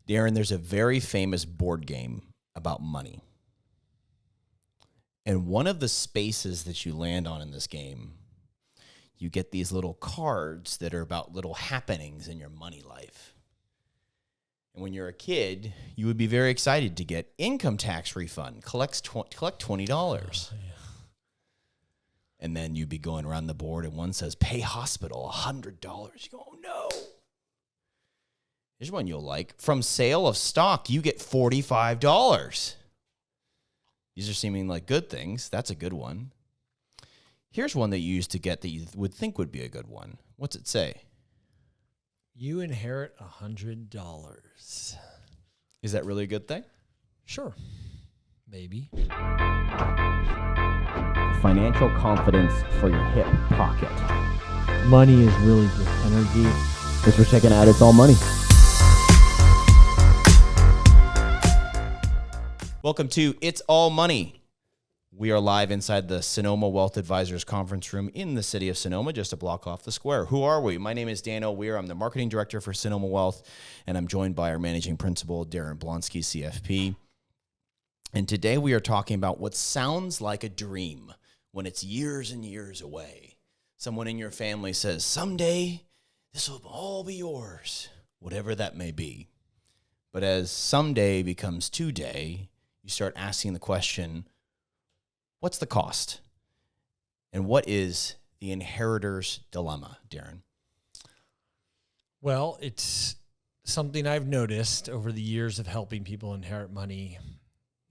Daren, there's a very famous board game about money. And one of the spaces that you land on in this game, you get these little cards that are about little happenings in your money life. And when you're a kid, you would be very excited to get income tax refund, collect $20. Oh, yeah. And then you'd be going around the board and one says, pay hospital, $100. You go, oh no. Here's one you'll like. From sale of stock, you get $45. These are seeming like good things. That's a good one. Here's one that you used to get that you would think would be a good one. What's it say? You inherit $100. Is that really a good thing? Sure. Maybe. Financial confidence for your hip pocket. Money is really just energy. Thanks for checking out It's All Money. Welcome to It's All Money. We are live inside the Sonoma Wealth Advisors Conference Room in the city of Sonoma, just a block off the square. Who are we? My name is Dano, Weir. I'm the marketing director for Sonoma Wealth, and I'm joined by our managing principal, Daren Blonski, CFP. And today we are talking about what sounds like a dream when it's years and years away. Someone in your family says, someday this will all be yours, whatever that may be. But as someday becomes today, you start asking the question, what's the cost? And what is the inheritor's dilemma, Daren? Well, it's something I've noticed over the years of helping people inherit money,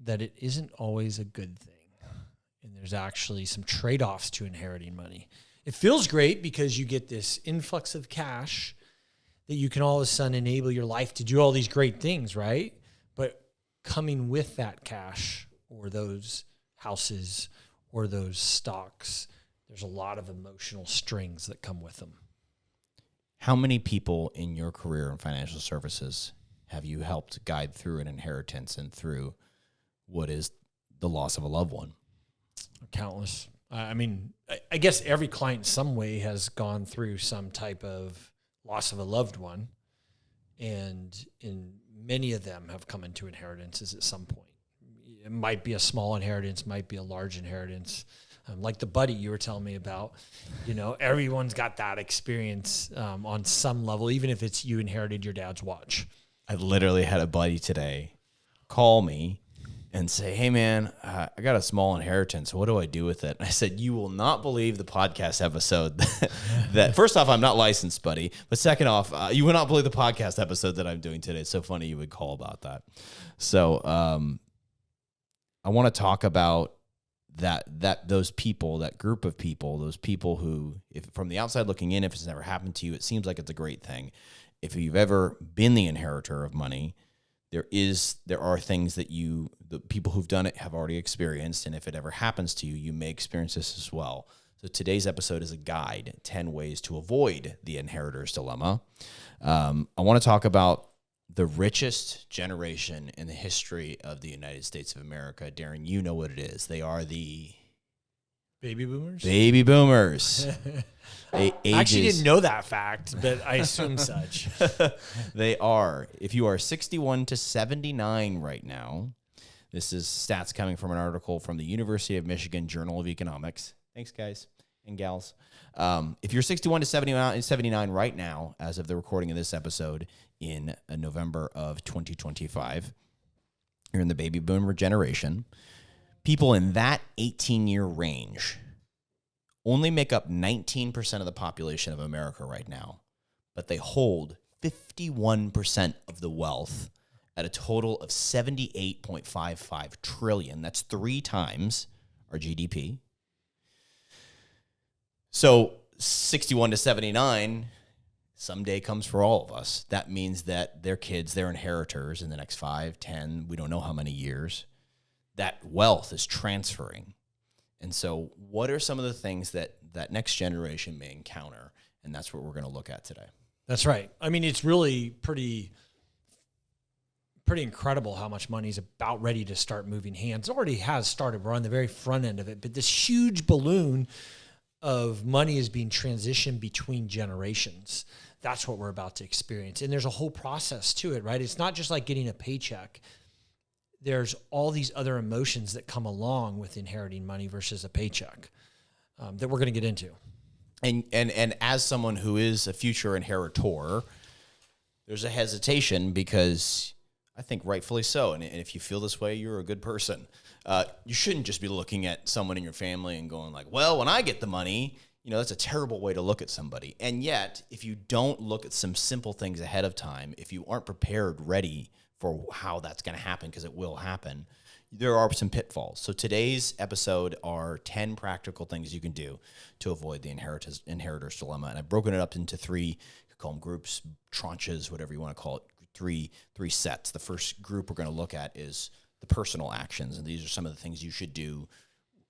that it isn't always a good thing. And there's actually some trade-offs to inheriting money. It feels great because you get this influx of cash that you can all of a sudden enable your life to do all these great things, right? But coming with that cash or those houses or those stocks, there's a lot of emotional strings that come with them. How many people in your career in financial services have you helped guide through an inheritance and through what is the loss of a loved one? Countless. I mean, I guess every client in some way has gone through some type of loss of a loved one, and many of them have come into inheritances at some point. It might be a small inheritance, might be a large inheritance. Like the buddy you were telling me about, everyone's got that experience on some level, even if it's you inherited your dad's watch. I literally had a buddy today call me and say, hey man, I got a small inheritance. What do I do with it? And I said, you will not believe the podcast episode that first off, I'm not licensed, buddy. But second off, you will not believe the podcast episode that I'm doing today. It's so funny you would call about that. So I want to talk about those people, that group of people, those people who, if from the outside looking in, if it's never happened to you, it seems like it's a great thing. If you've ever been the inheritor of money, there are things that the people who've done it have already experienced, and if it ever happens to you, you may experience this as well. So today's episode is a guide, 10 ways to avoid the inheritor's dilemma. I want to talk about the richest generation in the history of the United States of America. Daren, you know what it is. They are the Baby boomers? Baby boomers. I actually didn't know that fact, but I assume such. They are. If you are 61 to 79 right now, this is stats coming from an article from the University of Michigan Journal of Economics. Thanks, guys and gals. If you're 61 to 79 right now, as of the recording of this episode in November of 2025, you're in the baby boomer generation. People in that 18-year range only make up 19% of the population of America right now, but they hold 51% of the wealth at a total of $78.55 trillion. That's 3 times our GDP. So 61 to 79 someday comes for all of us. That means that their kids, their inheritors in the next 5, 10, we don't know how many years, that wealth is transferring. And so what are some of the things that next generation may encounter? And that's what we're going to look at today. That's right. I mean, it's really pretty incredible how much money is about ready to start moving hands. It already has started. We're on the very front end of it. But this huge balloon of money is being transitioned between generations that's what we're about to experience. And there's a whole process to it, right? It's not just like getting a paycheck. There's all these other emotions that come along with inheriting money versus a paycheck that we're going to get into. And as someone who is a future inheritor, there's a hesitation because I think rightfully so. And if you feel this way, you're a good person. You shouldn't just be looking at someone in your family and going like, well, when I get the money, that's a terrible way to look at somebody. And yet, if you don't look at some simple things ahead of time, if you aren't prepared, ready for how that's going to happen, because it will happen, there are some pitfalls. So today's episode are 10 practical things you can do to avoid the inheritor's dilemma. And I've broken it up into three, you could call them groups, tranches, whatever you want to call it, three sets. The first group we're going to look at is the personal actions. And these are some of the things you should do,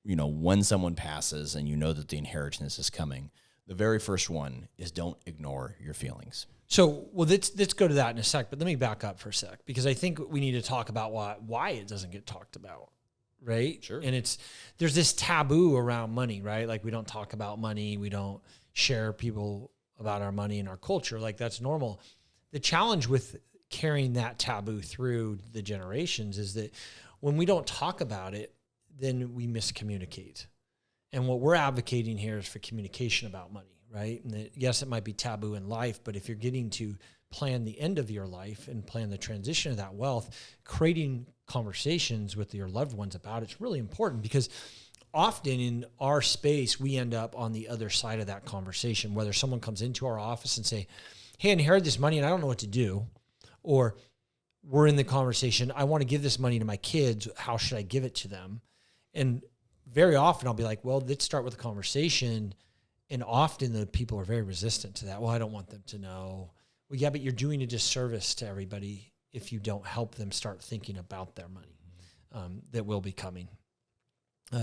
when someone passes and you know that the inheritance is coming. The very first one is don't ignore your feelings. So, let's go to that in a sec, but let me back up for a sec, because I think we need to talk about why it doesn't get talked about, right? Sure. And there's this taboo around money, right? Like we don't talk about money. We don't share people about our money in our culture. Like that's normal. The challenge with carrying that taboo through the generations is that when we don't talk about it, then we miscommunicate. And what we're advocating here is for communication about money, right? And yes, it might be taboo in life, but if you're getting to plan the end of your life and plan the transition of that wealth, creating conversations with your loved ones about it's really important, because often in our space, we end up on the other side of that conversation, whether someone comes into our office and say, hey, I inherited this money and I don't know what to do, or we're in the conversation, I want to give this money to my kids, how should I give it to them? And very often I'll be like, well, let's start with a conversation. And often the people are very resistant to that. Well, I don't want them to know. Well, yeah, but you're doing a disservice to everybody if you don't help them start thinking about their money that will be coming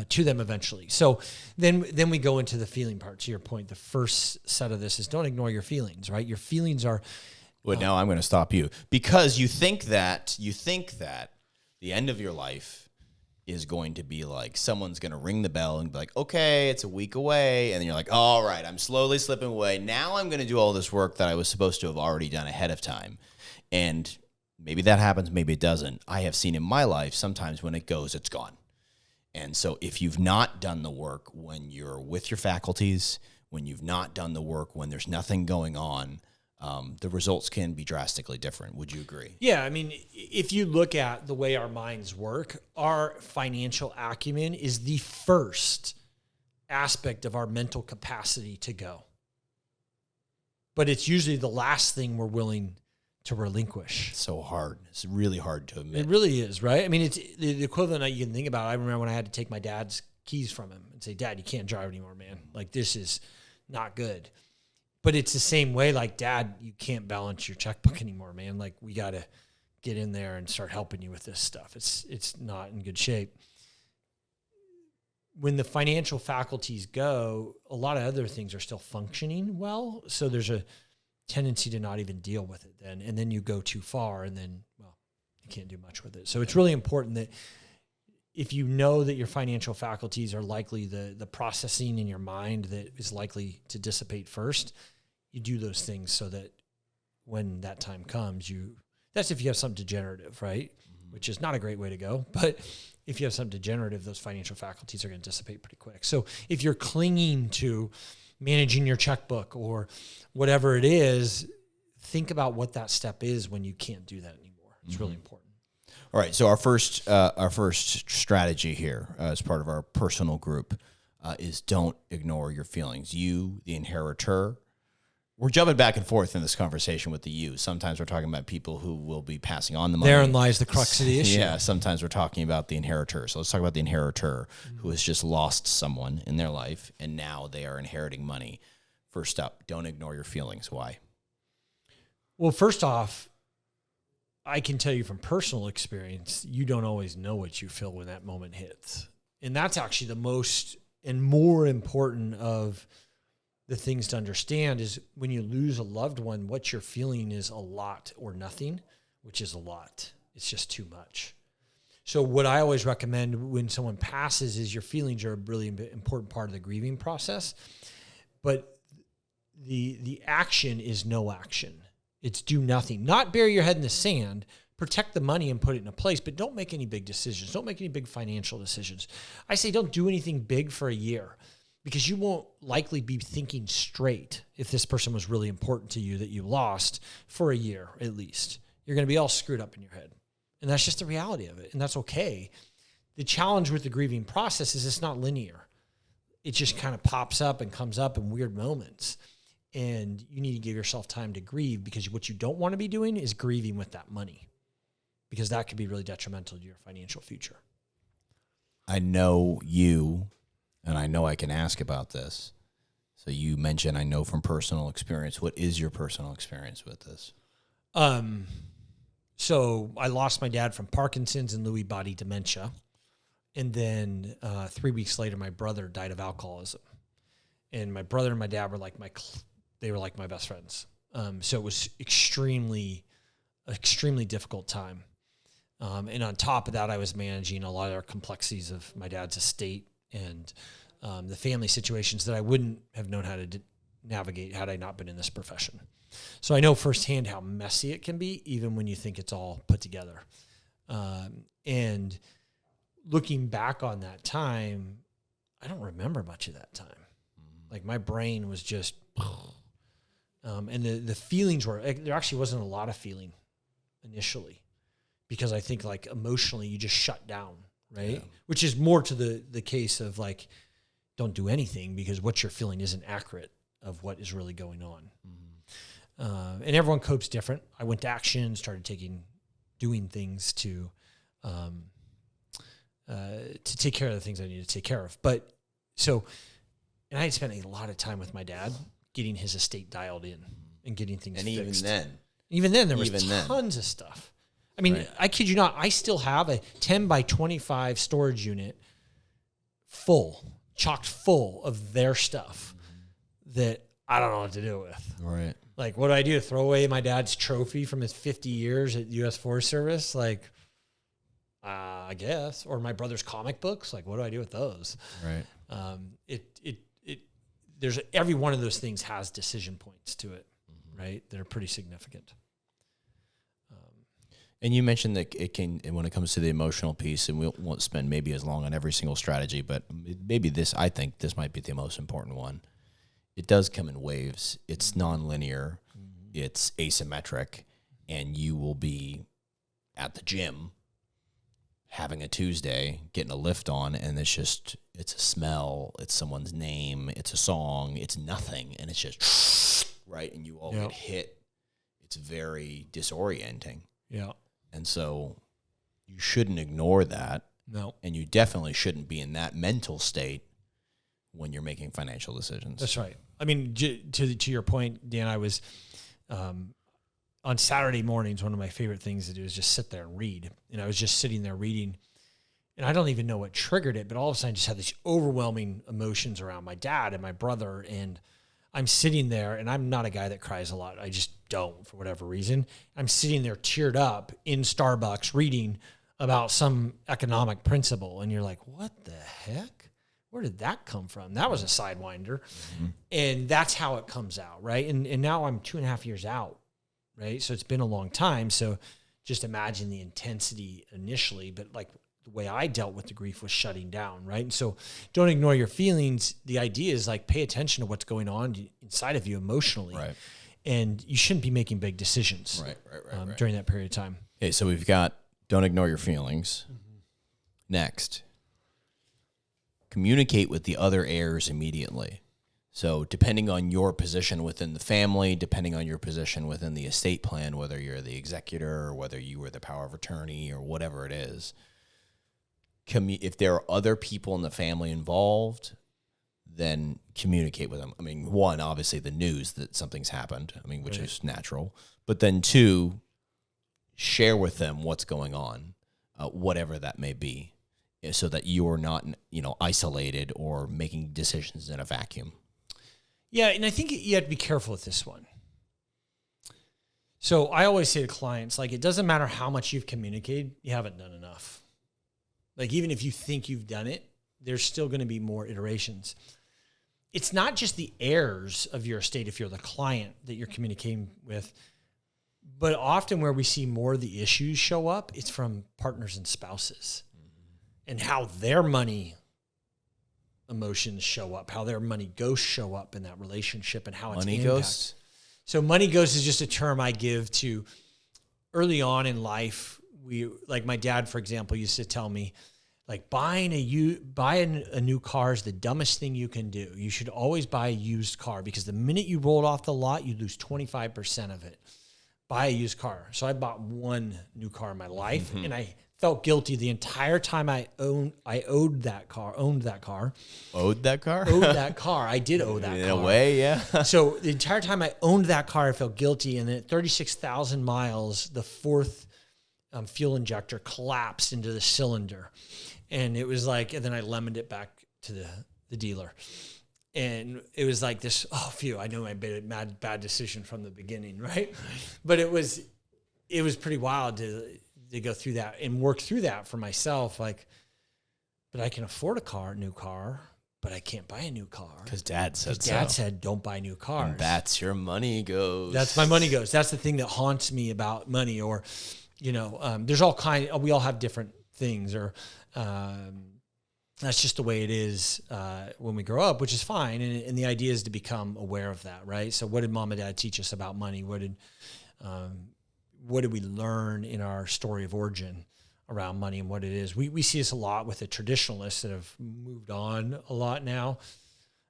to them eventually. So then we go into the feeling part. To your point, the first set of this is don't ignore your feelings, right? Your feelings are... Well, now I'm going to stop you, because you think that the end of your life is going to be like someone's going to ring the bell and be like, okay, it's a week away. And then you're like, all right, I'm slowly slipping away. Now I'm going to do all this work that I was supposed to have already done ahead of time. And maybe that happens, maybe it doesn't. I have seen in my life sometimes when it goes, it's gone. And so if you've not done the work when you're with your faculties, when you've not done the work when there's nothing going on, the results can be drastically different. Would you agree? Yeah. I mean, if you look at the way our minds work, our financial acumen is the first aspect of our mental capacity to go. But it's usually the last thing we're willing to relinquish. It's so hard. It's really hard to admit. It really is, right? I mean, it's the equivalent that you can think about. I remember when I had to take my dad's keys from him and say, Dad, you can't drive anymore, man. Like, this is not good. But it's the same way, like, Dad, you can't balance your checkbook anymore, man. Like, we got to get in there and start helping you with this stuff. It's not in good shape. When the financial faculties go, a lot of other things are still functioning well. So there's a tendency to not even deal with it then. And then you go too far and then, well, you can't do much with it. So it's really important that if you know that your financial faculties are likely the processing in your mind that is likely to dissipate first, you do those things so that when that time comes, that's if you have something degenerative, right? Mm-hmm. Which is not a great way to go. But if you have something degenerative, those financial faculties are going to dissipate pretty quick. So if you're clinging to managing your checkbook or whatever it is, think about what that step is when you can't do that anymore. It's really important. All right. So our first strategy here as part of our personal group is don't ignore your feelings. You, the inheritor, we're jumping back and forth in this conversation with the you. Sometimes we're talking about people who will be passing on the money. Therein lies the crux of the issue. Yeah. Sometimes we're talking about the inheritor. So let's talk about the inheritor who has just lost someone in their life and now they are inheriting money. First up, don't ignore your feelings. Why? Well, first off, I can tell you from personal experience, you don't always know what you feel when that moment hits. And that's actually the most and more important of the things to understand is when you lose a loved one, what you're feeling is a lot or nothing, which is a lot. It's just too much. So what I always recommend when someone passes is your feelings are a really important part of the grieving process. But the action is no action. It's do nothing. Not bury your head in the sand. Protect the money and put it in a place, but don't make any big decisions. Don't make any big financial decisions. I say don't do anything big for a year, because you won't likely be thinking straight if this person was really important to you that you lost for a year at least. You're going to be all screwed up in your head. And that's just the reality of it. And that's okay. The challenge with the grieving process is it's not linear. It just kind of pops up and comes up in weird moments. And you need to give yourself time to grieve, because what you don't want to be doing is grieving with that money, because that could be really detrimental to your financial future. I know you, and I know I can ask about this. So you mentioned, I know from personal experience. What is your personal experience with this? So I lost my dad from Parkinson's and Lewy body dementia. And then 3 weeks later, my brother died of alcoholism. And my brother and my dad were like my best friends. So it was extremely difficult time. And on top of that, I was managing a lot of the complexities of my dad's estate and the family situations that I wouldn't have known how to navigate had I not been in this profession. So I know firsthand how messy it can be, even when you think it's all put together. And looking back on that time, I don't remember much of that time. Like my brain was just, and the feelings were, there actually wasn't a lot of feeling initially, because I think like emotionally you just shut down, right? Yeah. Which is more to the case of like, don't do anything, because what you're feeling isn't accurate of what is really going on. And everyone copes different. I went to action, started doing things to take care of the things I needed to take care of. But so, and I had spent a lot of time with my dad getting his estate dialed in and getting things fixed. Even then there was tons of stuff. I mean, right. I kid you not, I still have a 10 by 25 storage unit chocked full of their stuff that I don't know what to do with. Right. Like, what do I do? Throw away my dad's trophy from his 50 years at U.S. Forest Service? Like, I guess. Or my brother's comic books. Like, what do I do with those? Right. There's every one of those things has decision points to it, right? That are pretty significant. And you mentioned that it can, and when it comes to the emotional piece, and we won't spend maybe as long on every single strategy, but maybe I think this might be the most important one. It does come in waves. It's nonlinear. It's asymmetric, and you will be at the gym having a Tuesday, getting a lift on, and it's a smell, it's someone's name, it's a song, it's nothing, and it's just, right, and you all get hit. It's very disorienting. Yeah. And so you shouldn't ignore that. No. And you definitely shouldn't be in that mental state when you're making financial decisions. That's right. I mean, to your point, Dan, I was on Saturday mornings, one of my favorite things to do is just sit there and read. And I was just sitting there reading, and I don't even know what triggered it, but all of a sudden I just had these overwhelming emotions around my dad and my brother. And I'm sitting there, and I'm not a guy that cries a lot. I just don't, for whatever reason. I'm sitting there teared up in Starbucks reading about some economic principle. And you're like, what the heck? Where did that come from? That was a sidewinder. And that's how it comes out, right? And now I'm 2.5 years out, right? So it's been a long time. So just imagine the intensity initially, but like the way I dealt with the grief was shutting down, right? And so don't ignore your feelings. The idea is like pay attention to what's going on inside of you emotionally. Right. And you shouldn't be making big decisions right. during that period of time. Okay, so we've got don't ignore your feelings. Next, communicate with the other heirs immediately. So depending on your position within the family, depending on your position within the estate plan, whether you're the executor or whether you were the power of attorney or whatever it is, if there are other people in the family involved, then communicate with them. I mean, one, obviously the news that something's happened, which is natural. But then two, share with them what's going on, whatever that may be, so that you're not, isolated or making decisions in a vacuum. Yeah, and I think you have to be careful with this one. So I always say to clients, like, it doesn't matter how much you've communicated, you haven't done enough. Like, even if you think you've done it, there's still going to be more iterations. it's not just the heirs of your estate if you're the client that you're communicating with, but often where we see more of the issues show up, it's from partners and spouses and how their money emotions show up, how their money ghosts show up in that relationship and how it's Money impacted. ghosts? So money ghost is just a term I give to early on in life. Like my dad, for example, used to tell me, like buying a new car is the dumbest thing you can do. You should always buy a used car because the minute you roll it off the lot, you lose 25% of it. Buy a used car. So I bought one new car in my life, and I felt guilty the entire time I owed that car. Owed that car? Owed that car. I did owe that car. In a way, yeah. So the entire time I owned that car, I felt guilty. And then at 36,000 miles, the fourth fuel injector collapsed into the cylinder. And it was like, and then I lemoned it back to the dealer. And it was like this, oh, phew, I know I made a bad decision from the beginning, right? But it was pretty wild to go through that and work through that for myself. Like, but I can afford a new car, but I can't buy a new car. Because Dad said so. Dad said, don't buy new cars. And that's your money goes. That's my money goes. That's the thing that haunts me about money. Or, there's all we all have different things, or that's just the way it is when we grow up, which is fine. And the idea is to become aware of that, right? So what did mom and dad teach us about money? What did we learn in our story of origin around money and what it is? We see this a lot with the traditionalists that have moved on a lot now.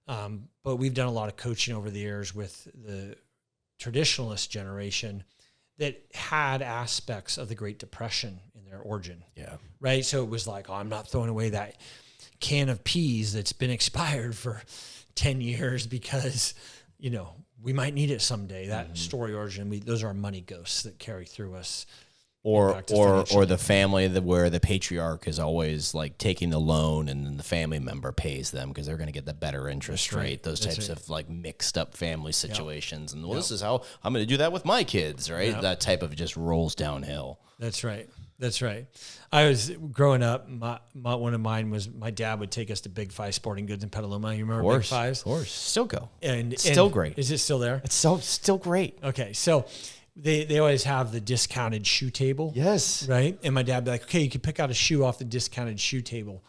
But we've done a lot of coaching over the years with the traditionalist generation that had aspects of the Great Depression in their origin. Yeah. Right? So it was like, oh, I'm not throwing away that can of peas that's been expired for 10 years because, we might need it someday. That story origin, those are money ghosts that carry through us. Or the family where the patriarch is always like taking the loan and then the family member pays them because they're going to get the better interest rate. Those types of like mixed up family situations. And this is how I'm going to do that with my kids, right? Yep. That type of just rolls downhill. That's right. I was growing up. One of mine was my dad would take us to Big Five Sporting Goods in Petaluma. You remember Big Fives? Of course. Still go. And still great. Is it still there? It's still great. Okay. So they always have the discounted shoe table. Yes. Right. And my dad would be like, okay, you can pick out a shoe off the discounted shoe table.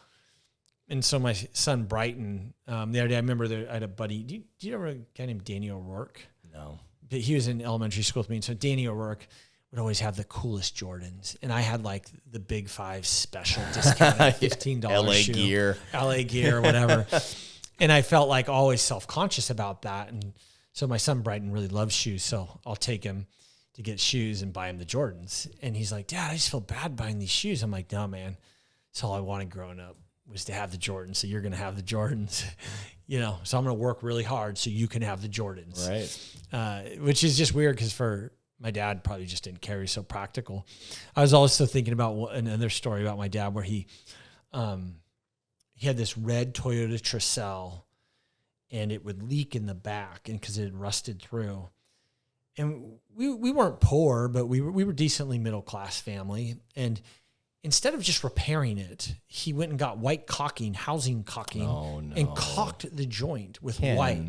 And so my son Brighton, the other day, I remember I had a buddy. Do you remember a guy named Danny O'Rourke? No. But he was in elementary school with me. And so Danny O'Rourke would always have the coolest Jordans. And I had like the Big Five special discounted $15 shoe. LA Gear, whatever. And I felt like always self-conscious about that. And so my son Brighton really loves shoes. So I'll take him to get shoes and buy him the Jordans. And he's like, Dad, I just feel bad buying these shoes. I'm like, no, man. That's all I wanted growing up was to have the Jordans. So you're going to have the Jordans, so I'm going to work really hard so you can have the Jordans. Right. Which is just weird because for my dad probably just didn't care. He's so practical. I was also thinking about another story about my dad where he had this red Toyota Tercel and it would leak in the back and because it had rusted through. And we weren't poor, but we were decently middle-class family. And instead of just repairing it, he went and got white housing caulking, and caulked the joint with white.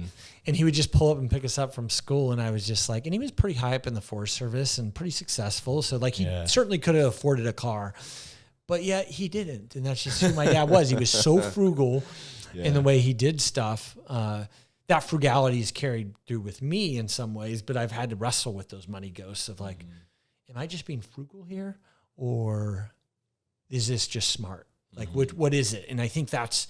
And he would just pull up and pick us up from school. And I was just like, and he was pretty high up in the Forest Service and pretty successful. So like he certainly could have afforded a car, but yet he didn't. And that's just who my dad was. He was so frugal in the way he did stuff. That frugality is carried through with me in some ways, but I've had to wrestle with those money ghosts of like, am I just being frugal here? Or is this just smart? Like, what is it? And I think that's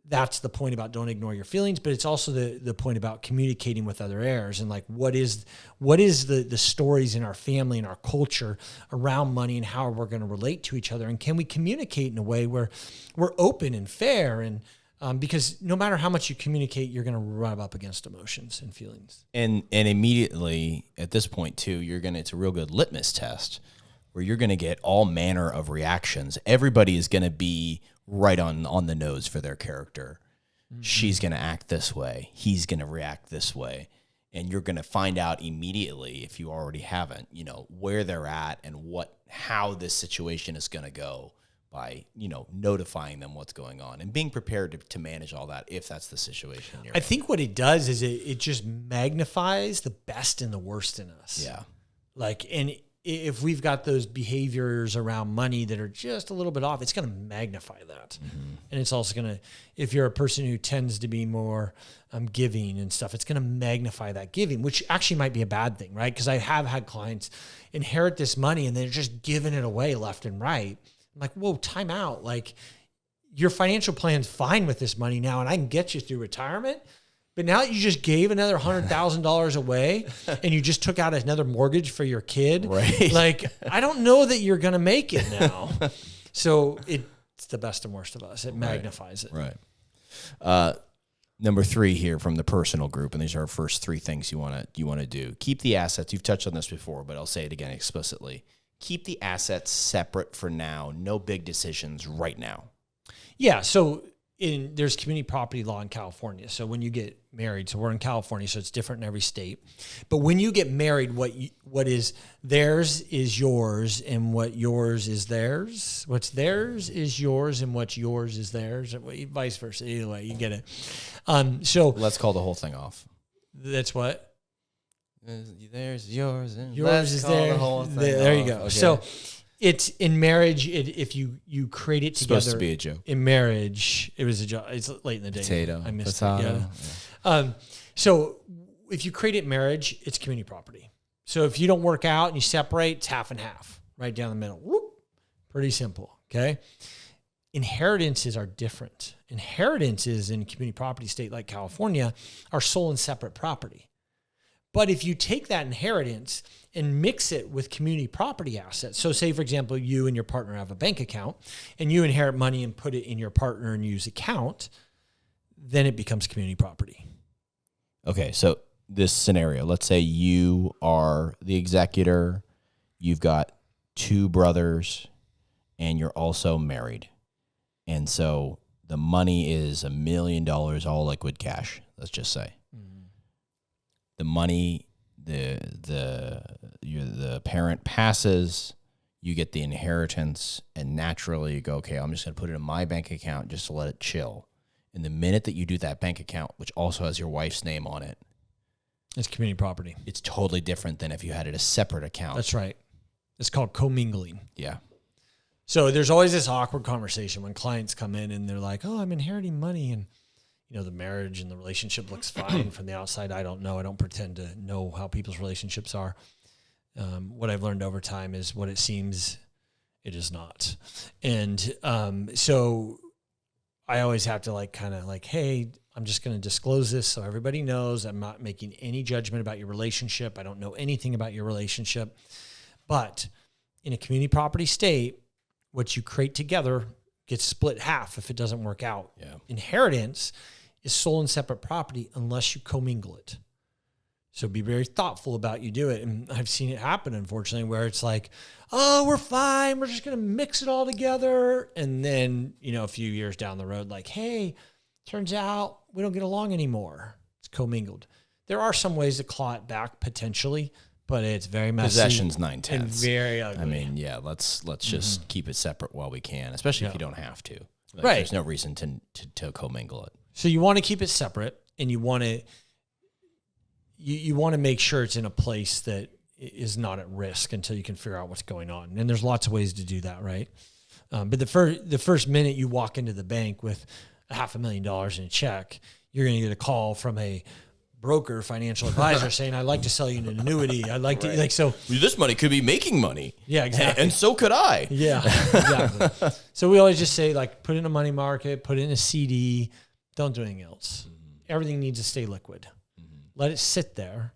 the point about don't ignore your feelings, but it's also the point about communicating with other heirs and like, what is the stories in our family and our culture around money and how we're going to relate to each other? And can we communicate in a way where we're open and fair? And because no matter how much you communicate, you're going to run up against emotions and feelings. And immediately at this point too, it's a real good litmus test where you're going to get all manner of reactions. Everybody is going to be right on the nose for their character. Mm-hmm. She's going to act this way. He's going to react this way. And you're going to find out immediately, if you already haven't, where they're at and how this situation is going to go by, notifying them what's going on and being prepared to manage all that if that's the situation you're I in. think what it does is it just magnifies the best and the worst in us. Yeah. And if we've got those behaviors around money that are just a little bit off, it's going to magnify that. Mm-hmm. And it's also going to, if you're a person who tends to be more giving and stuff, it's going to magnify that giving, which actually might be a bad thing, right? Because I have had clients inherit this money and they're just giving it away left and right. I'm like, whoa, time out. Like, your financial plan's fine with this money now, and I can get you through retirement. But now that you just gave another $100,000 away and you just took out another mortgage for your kid, right? Like, I don't know that you're going to make it now. So it's the best and worst of us. It magnifies it. Right. Number 3 here from the personal group, and these are our first 3 things you want to do. Keep the assets. You've touched on this before, but I'll say it again explicitly. Keep the assets separate for now. No big decisions right now. Yeah. So there's community property law in California. So when you get married, so we're in California, so it's different in every state. But when you get married, what is theirs is yours, and what yours is theirs. What's theirs is yours, and what's yours is theirs, and vice versa. Either way, you get it. So let's call the whole thing off. That's what. There's yours, and yours is there. The whole thing there you off. go. Okay. So it's in marriage. If you create it together, supposed to be a joke. In marriage, it was a joke. It's late in the day. Potato. I missed Potato. it. Yeah. So if you create it in marriage, it's community property. So if you don't work out and you separate, it's half and half, right down the middle. Whoop. Pretty simple. Okay. Inheritances are different. Inheritances in a community property state like California are sole and separate property. But if you take that inheritance and mix it with community property assets, so say, for example, you and your partner have a bank account and you inherit money and put it in your partner and use account, then it becomes community property. Okay, so this scenario, let's say you are the executor, you've got 2 brothers, and you're also married. And so the money is $1 million, all liquid cash, let's just say. The money, the parent passes, you get the inheritance, and naturally you go, okay, I'm just going to put it in my bank account just to let it chill. And the minute that you do that bank account, which also has your wife's name on it, it's community property. It's totally different than if you had it a separate account. That's right. It's called co-mingling. Yeah. So there's always this awkward conversation when clients come in and they're like, oh, I'm inheriting money, and the marriage and the relationship looks fine from the outside. I don't know. I don't pretend to know how people's relationships are. What I've learned over time is what it seems, it is not. And so I always have to hey, I'm just going to disclose this so everybody knows I'm not making any judgment about your relationship. I don't know anything about your relationship. But in a community property state, what you create together gets split half if it doesn't work out. Yeah. Inheritance is sole and separate property unless you commingle it. So be very thoughtful about you do it. And I've seen it happen, unfortunately, where it's like, oh, we're fine. We're just going to mix it all together. And then, a few years down the road, like, hey, turns out we don't get along anymore. It's commingled. There are some ways to claw it back potentially, but it's very messy. Possession's 9/10. And very ugly. I mean, yeah, let's just keep it separate while we can, especially if you don't have to. Right. There's no reason to commingle it. So you want to keep it separate, and you want to you want to make sure it's in a place that is not at risk until you can figure out what's going on. And there's lots of ways to do that, right? But the first minute you walk into the bank with $500,000 in a check, you're going to get a call from a broker, financial advisor saying, I'd like to sell you an annuity. I'd like to, so. This money could be making money. Yeah, exactly. And so could I. Yeah, exactly. So we always just say, put it in a money market, put it in a CD, don't do anything else. Mm-hmm. Everything needs to stay liquid. Mm-hmm. Let it sit there.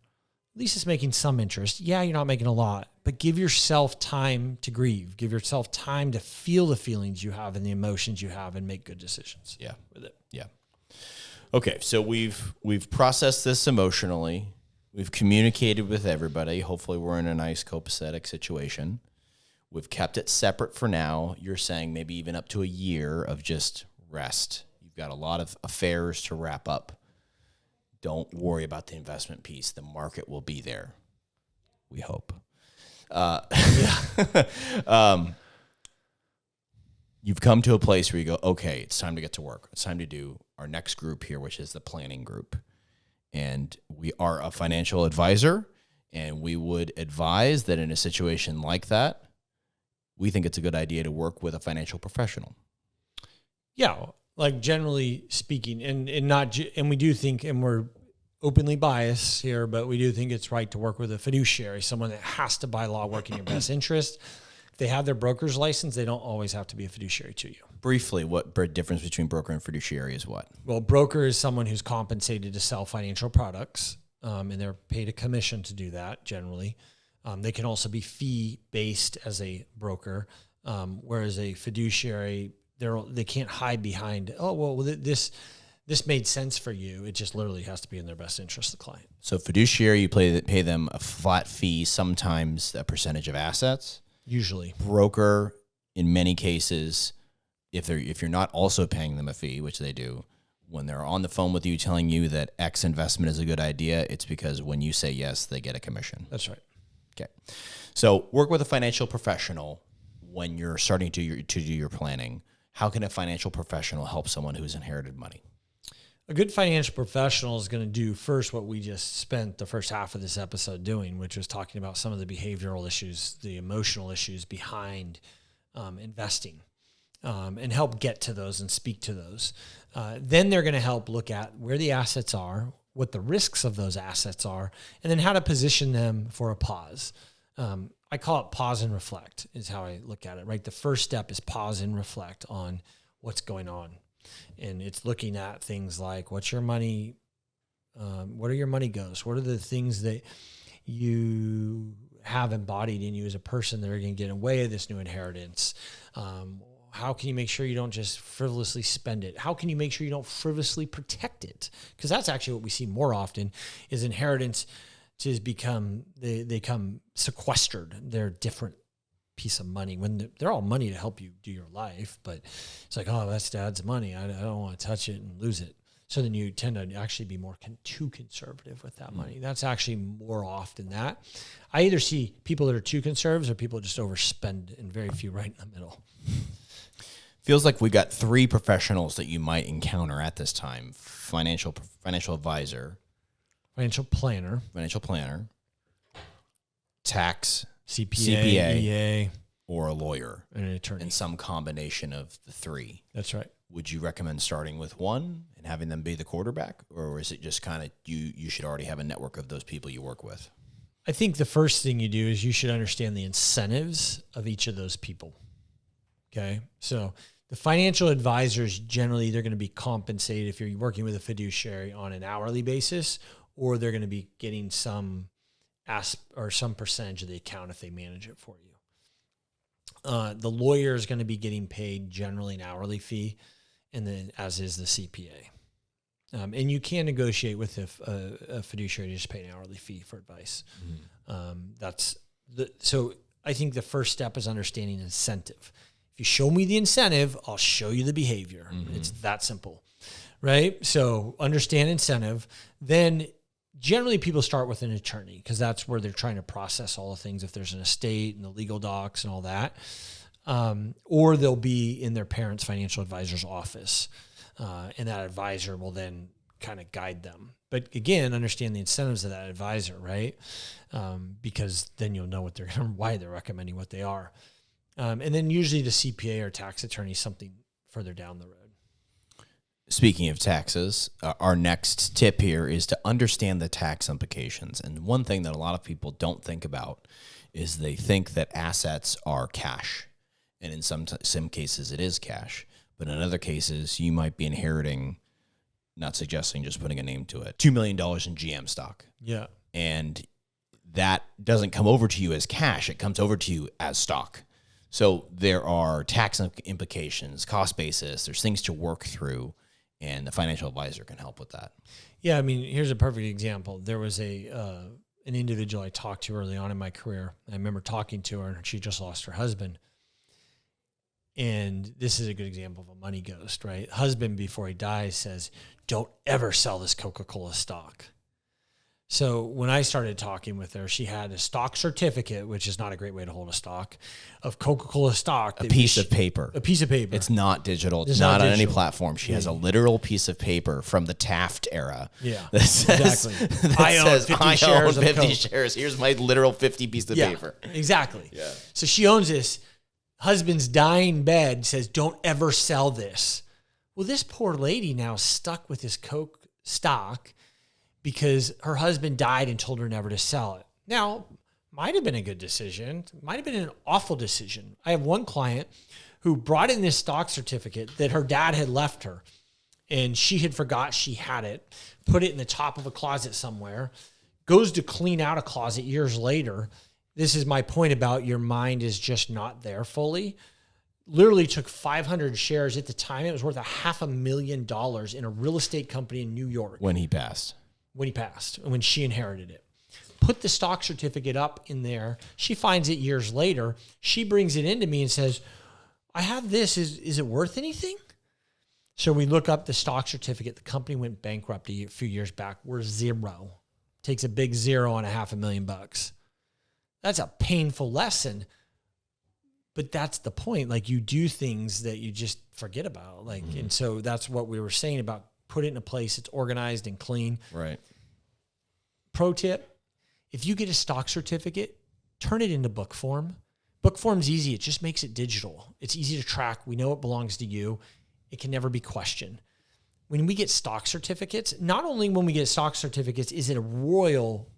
At least it's making some interest. Yeah, you're not making a lot, but give yourself time to grieve. Give yourself time to feel the feelings you have and the emotions you have and make good decisions. Yeah. With it. Yeah. Okay, so we've processed this emotionally. We've communicated with everybody. Hopefully we're in a nice copacetic situation. We've kept it separate for now. You're saying maybe even up to a year of just rest. You've got a lot of affairs to wrap up. Don't worry about the investment piece. The market will be there. We hope. you've come to a place where you go, okay, it's time to get to work. It's time to do our next group here, which is the planning group. And we are a financial advisor, and we would advise that in a situation like that, we think it's a good idea to work with a financial professional. Yeah, like generally speaking, and we do think, and we're openly biased here, but we do think it's right to work with a fiduciary, someone that has to by law work in your best interest. If they have their broker's license, they don't always have to be a fiduciary to you. Briefly, what difference between broker and fiduciary is what? Well, broker is someone who's compensated to sell financial products, and they're paid a commission to do that generally. They can also be fee-based as a broker, whereas a fiduciary, they can't hide behind, oh, well, this made sense for you. It just literally has to be in their best interest of the client. So fiduciary, you pay them a flat fee, sometimes a percentage of assets. Usually. Broker, in many cases, if you're not also paying them a fee, which they do, when they're on the phone with you telling you that X investment is a good idea, it's because when you say yes, they get a commission. That's right. Okay. So work with a financial professional when you're starting to do your planning. How can a financial professional help someone who's inherited money? A good financial professional is going to do first what we just spent the first half of this episode doing, which was talking about some of the behavioral issues, the emotional issues behind investing, and help get to those and speak to those. Then they're going to help look at where the assets are, what the risks of those assets are, and then how to position them for a pause. I call it pause and reflect is how I look at it, right? The first step is pause and reflect on what's going on. And it's looking at things like, what's your money? What are your money goals? What are the things that you have embodied in you as a person that are going to get in the way of this new inheritance? How can you make sure you don't just frivolously spend it? How can you make sure you don't frivolously protect it? Because that's actually what we see more often is inheritance they become sequestered. They're different piece of money when they're all money to help you do your life, but it's like, oh, that's dad's money. I don't want to touch it and lose it. So then you tend to actually be more too conservative with that money. That's actually more often that. I either see people that are too conservative or people that just overspend and very few right in the middle. Feels like we got three professionals that you might encounter at this time: financial advisor, financial planner, tax, CPA, EA, or a lawyer, and an attorney, and some combination of the three. That's right. Would you recommend starting with one and having them be the quarterback, or is it just kind of you should already have a network of those people you work with? I think the first thing you do is you should understand the incentives of each of those people. Okay, so the financial advisors generally they're going to be compensated if you're working with a fiduciary on an hourly basis, or they're going to be getting some percentage of the account if they manage it for you. The lawyer is going to be getting paid generally an hourly fee, and then as is the CPA. And you can negotiate with a fiduciary to just pay an hourly fee for advice. Mm-hmm. So I think the first step is understanding incentive. If you show me the incentive, I'll show you the behavior. Mm-hmm. It's that simple, right? So understand incentive. Then generally people start with an attorney because that's where they're trying to process all the things. If there's an estate and the legal docs and all that, or they'll be in their parents' financial advisor's office. And that advisor will then kind of guide them. But again, understand the incentives of that advisor, right? Because then you'll know why they're recommending what they are. And then usually the CPA or tax attorney is something further down the road. Speaking of taxes, our next tip here is to understand the tax implications. And one thing that a lot of people don't think about is they think that assets are cash. And in some cases it is cash. But in other cases, you might be inheriting, not suggesting, just putting a name to it, $2 million in GM stock. Yeah. And that doesn't come over to you as cash. It comes over to you as stock. So there are tax implications, cost basis. There's things to work through, and the financial advisor can help with that. Yeah, I mean, here's a perfect example. There was an individual I talked to early on in my career. I remember talking to her, and she just lost her husband. And this is a good example of a money ghost, right? Husband, before he dies, says, don't ever sell this Coca-Cola stock. So when I started talking with her, she had a stock certificate, which is not a great way to hold a stock, of Coca-Cola stock. A piece of paper. A piece of paper. It's not digital. It's not on any platform. She has a literal piece of paper from the Taft era. Yeah, that says, exactly. That I own 50 shares of 50 Coke. shares. Here's my literal 50 piece of paper. Exactly. Yeah. So she owns this. Husband's dying bed, says, don't ever sell this. Well, this poor lady now is stuck with this Coke stock because her husband died and told her never to sell it. Now, might have been a good decision. Might have been an awful decision. I have one client who brought in this stock certificate that her dad had left her, and she had forgot she had it, put it in the top of a closet somewhere, goes to clean out a closet years later. This is my point about your mind is just not there fully. Literally took 500 shares at the time. It was worth $500,000 in a real estate company in New York. When he passed. When she inherited it. Put the stock certificate up in there. She finds it years later. She brings it into me and says, I have this. Is it worth anything? So we look up the stock certificate. The company went bankrupt a few years back. We're zero. Takes a big zero on $500,000. That's a painful lesson. But that's the point. Like, you do things that you just forget about. Like, and so that's what we were saying about put it in a place it's organized and clean. Right. Pro tip, if you get a stock certificate, turn it into book form. Book form's easy. It just makes it digital. It's easy to track. We know it belongs to you. It can never be questioned. When we get stock certificates, not only when we get stock certificates is it a royal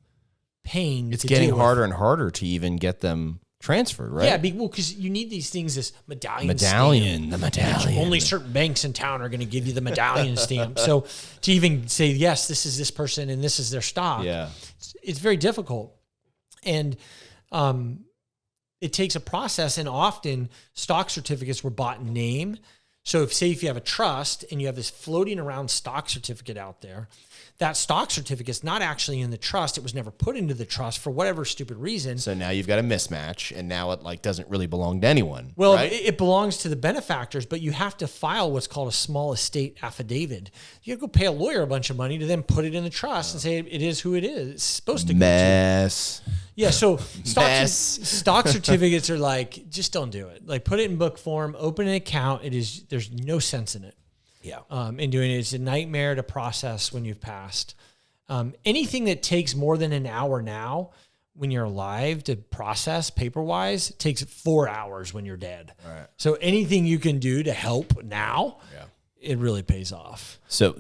pain. It's getting harder and harder to even get them transferred, right? Yeah, because you need these things, this medallion stamp. The medallion. Only certain banks in town are going to give you the medallion stamp. So to even say, yes, this is this person and this is their stock, it's very difficult. And it takes a process, and often stock certificates were bought in name. So if you have a trust and you have this floating around stock certificate out there, that stock certificate's not actually in the trust. It was never put into the trust for whatever stupid reason. So now you've got a mismatch, and now it doesn't really belong to anyone. Well, right? it belongs to the benefactors, but you have to file what's called a small estate affidavit. You have to go pay a lawyer a bunch of money to then put it in the trust and say it is who it is. It's supposed to mess. Go to. Yeah, so stock certificates are just don't do it. Put it in book form, open an account. There's no sense in it. Yeah. In doing it. It's a nightmare to process when you've passed. Anything that takes more than an hour now when you're alive to process paper-wise takes 4 hours when you're dead. Right. So anything you can do to help now, it really pays off. So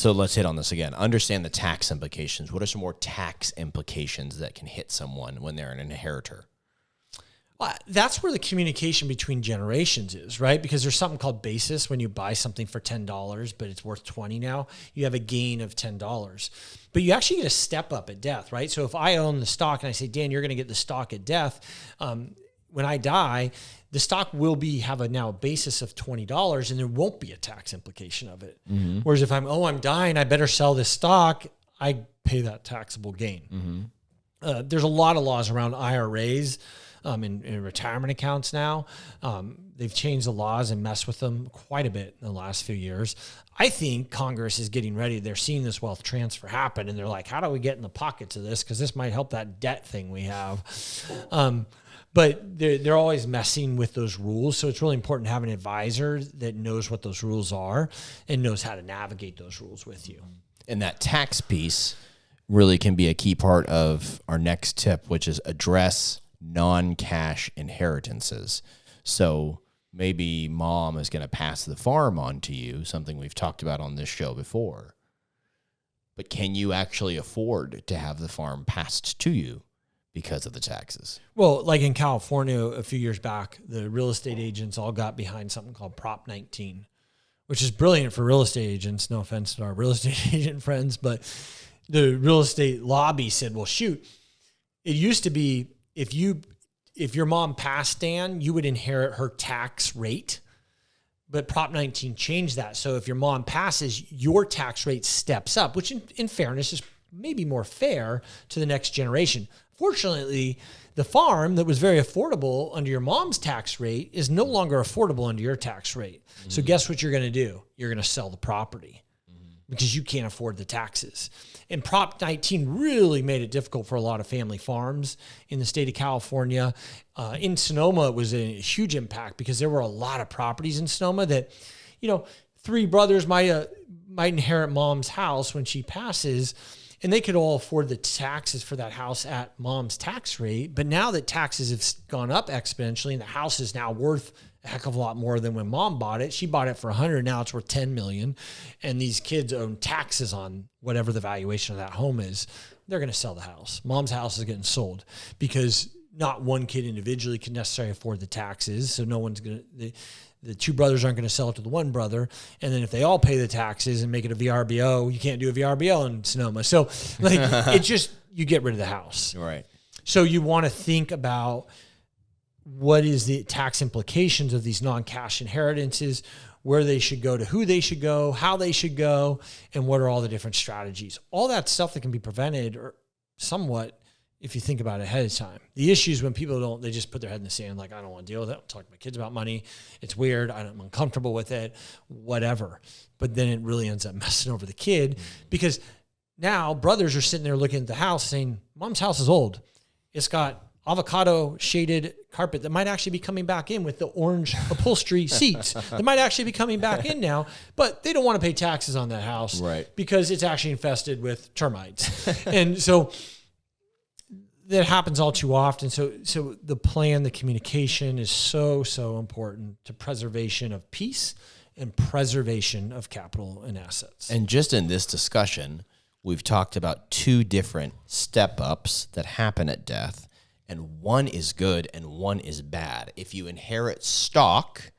let's hit on this again. Understand the tax implications. What are some more tax implications that can hit someone when they're an inheritor? Well, that's where the communication between generations is, right? Because there's something called basis. When you buy something for $10, but it's worth $20 now, you have a gain of $10. But you actually get a step up at death, right? So if I own the stock and I say, Dan, you're going to get the stock at death, when I die, the stock will have a basis of $20, and there won't be a tax implication of it. Mm-hmm. Whereas if I'm dying, I better sell this stock, I pay that taxable gain. Mm-hmm. There's a lot of laws around IRAs. In retirement accounts now. They've changed the laws and messed with them quite a bit in the last few years. I think Congress is getting ready. They're seeing this wealth transfer happen, and they're like, how do we get in the pockets of this? Because this might help that debt thing we have. But they're always messing with those rules, so it's really important to have an advisor that knows what those rules are and knows how to navigate those rules with you. And that tax piece really can be a key part of our next tip, which is address non-cash inheritances. So maybe mom is going to pass the farm on to you, something we've talked about on this show before. But can you actually afford to have the farm passed to you because of the taxes? Well, like in California a few years back, the real estate agents all got behind something called Prop 19, which is brilliant for real estate agents. No offense to our real estate agent friends, but the real estate lobby said, well, shoot, it used to be if your mom passed, Dan, you would inherit her tax rate. But Prop 19 changed that. So if your mom passes, your tax rate steps up, which in fairness is maybe more fair to the next generation. Fortunately, the farm that was very affordable under your mom's tax rate is no longer affordable under your tax rate. Mm-hmm. So guess what you're going to do? You're going to sell the property. Mm-hmm. because you can't afford the taxes. And Prop 19 really made it difficult for a lot of family farms in the state of California. In Sonoma, it was a huge impact because there were a lot of properties in Sonoma that, three brothers might inherit mom's house when she passes, and they could all afford the taxes for that house at mom's tax rate. But now that taxes have gone up exponentially and the house is now worth a heck of a lot more than when mom bought it. She bought it for 100. Now it's worth 10 million. And these kids own taxes on whatever the valuation of that home is. They're going to sell the house. Mom's house is getting sold because not one kid individually can necessarily afford the taxes. So no one's going to, the two brothers aren't going to sell it to the one brother. And then if they all pay the taxes and make it a VRBO, you can't do a VRBO in Sonoma. So it's just, you get rid of the house. Right. So you want to think about what is the tax implications of these non-cash inheritances, where they should go, to who they should go, how they should go, and what are all the different strategies. All that stuff that can be prevented or somewhat if you think about it ahead of time. The issue is when people they just put their head in the sand, like, I don't want to deal with it. I'll talk to my kids about money. It's weird. I'm uncomfortable with it, whatever. But then it really ends up messing over the kid because now brothers are sitting there looking at the house saying, mom's house is old. It's got avocado shaded carpet that might actually be coming back in with the orange upholstery seats. They might actually be coming back in now, but they don't want to pay taxes on that house, right? Because it's actually infested with termites. And so that happens all too often. So the plan, the communication is so important to preservation of peace and preservation of capital and assets. And just in this discussion, we've talked about two different step-ups that happen at death. And one is good and one is bad. If you inherit stock,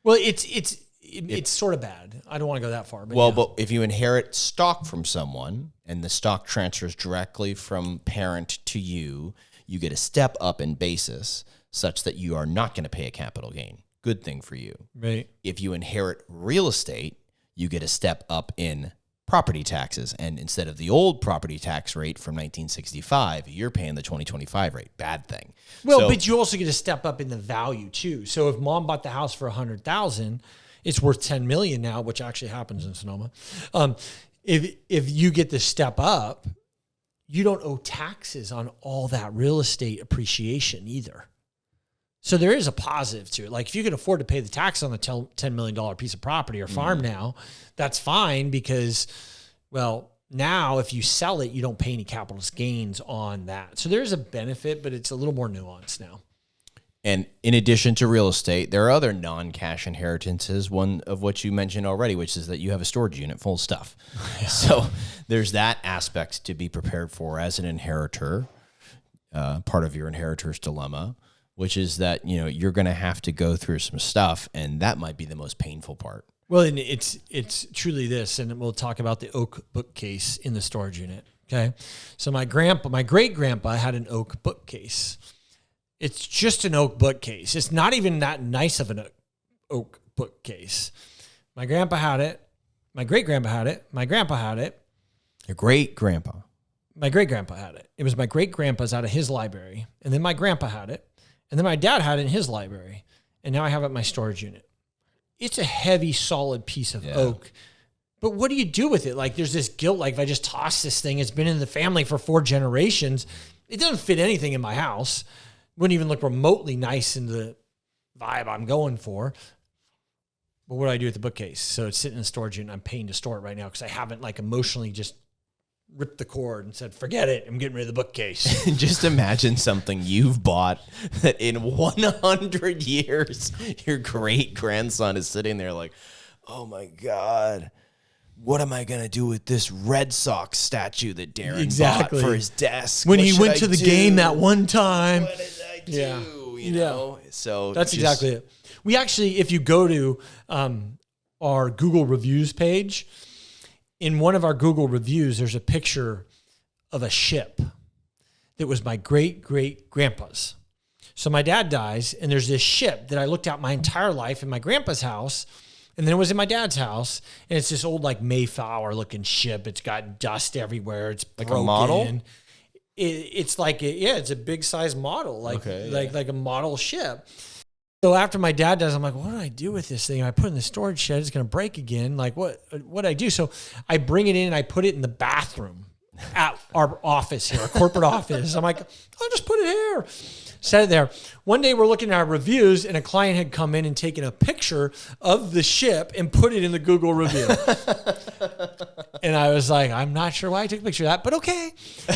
well, it's sort of bad. I don't want to go that far. But but if you inherit stock from someone and the stock transfers directly from parent to you, you get a step up in basis such that you are not going to pay a capital gain. Good thing for you. Right. If you inherit real estate, you get a step up in property taxes. And instead of the old property tax rate from 1965, you're paying the 2025 rate. Bad thing. Well, but you also get a step up in the value too. So if mom bought the house for $100,000, it's worth 10 million now, which actually happens in Sonoma. If you get the step up, you don't owe taxes on all that real estate appreciation either. So there is a positive to it. Like if you can afford to pay the tax on the $10 million piece of property or farm now, that's fine because, well, now if you sell it, you don't pay any capital gains on that. So there's a benefit, but it's a little more nuanced now. And in addition to real estate, there are other non-cash inheritances, one of which you mentioned already, which is that you have a storage unit full of stuff. Yeah. So there's that aspect to be prepared for as an inheritor, part of your inheritor's dilemma, which is that, you're going to have to go through some stuff, and that might be the most painful part. Well, and it's truly this, and we'll talk about the oak bookcase in the storage unit, okay? So my great-grandpa had an oak bookcase. It's just an oak bookcase. It's not even that nice of an oak bookcase. My grandpa had it. My great-grandpa had it. My grandpa had it. Your great-grandpa? My great-grandpa had it. It was my great-grandpa's out of his library, and then my grandpa had it. And then my dad had it in his library. And now I have it in my storage unit. It's a heavy, solid piece of oak. But what do you do with it? Like, there's this guilt. Like, if I just toss this thing, it's been in the family for 4 generations. It doesn't fit anything in my house. Wouldn't even look remotely nice in the vibe I'm going for. But what do I do with the bookcase? So it's sitting in the storage unit. I'm paying to store it right now because I haven't, emotionally just ripped the cord and said, forget it, I'm getting rid of the bookcase. Just imagine something you've bought that in 100 years, your great-grandson is sitting there like, oh my God, what am I going to do with this Red Sox statue that Daren bought for his desk? When he went to the game that one time. What did I do? You know? So that's exactly it. We actually, if you go to our Google reviews page, in one of our Google reviews, there's a picture of a ship that was my great-great-grandpa's. So my dad dies, and there's this ship that I looked at my entire life in my grandpa's house, and then it was in my dad's house, and it's this old, Mayflower-looking ship. It's got dust everywhere. It's like broken. A model? It's like, it's a big-size model, like a model ship. So after my dad does, I'm like, what do I do with this thing? I put it in the storage shed. It's going to break again. Like, what do I do? So I bring it in and I put it in the bathroom at our office here, our corporate office. I'm like, I'll just put it here. Set it there. One day we're looking at our reviews and a client had come in and taken a picture of the ship and put it in the Google review. And I was like, I'm not sure why I took a picture of that, but okay.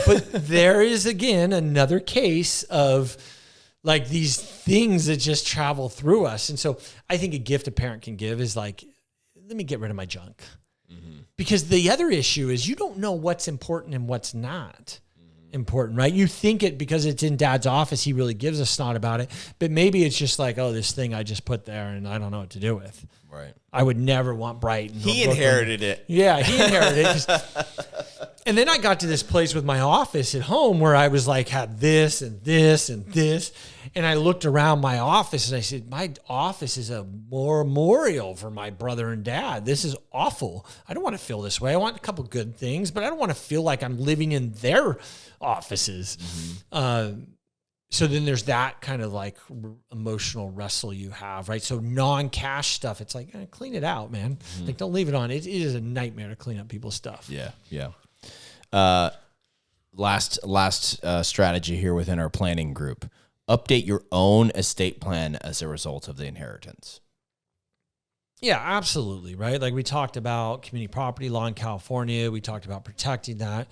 But there is, again, another case of like these things that just travel through us. And so I think a gift a parent can give is like, let me get rid of my junk. Mm-hmm. Because the other issue is you don't know what's important and what's not important, right? You think it because it's in dad's office, he really gives a snot about it, but maybe it's just like, oh, this thing I just put there and I don't know what to do with. Right. I would never want Brighton. He inherited it. Yeah, he inherited it. And then I got to this place with my office at home where I was like, had this and this and this. And I looked around my office and I said, my office is a memorial for my brother and dad. This is awful. I don't want to feel this way. I want a couple good things, but I don't want to feel like I'm living in their offices. Mm-hmm. So then there's that kind of like emotional wrestle you have, right? So non-cash stuff, it's like, clean it out, man. Mm-hmm. Like, don't leave it on. It is a nightmare to clean up people's stuff. Yeah, yeah. Last strategy here within our planning group. Update your own estate plan as a result of the inheritance. Yeah, absolutely, right? Like we talked about community property law in California. We talked about protecting that.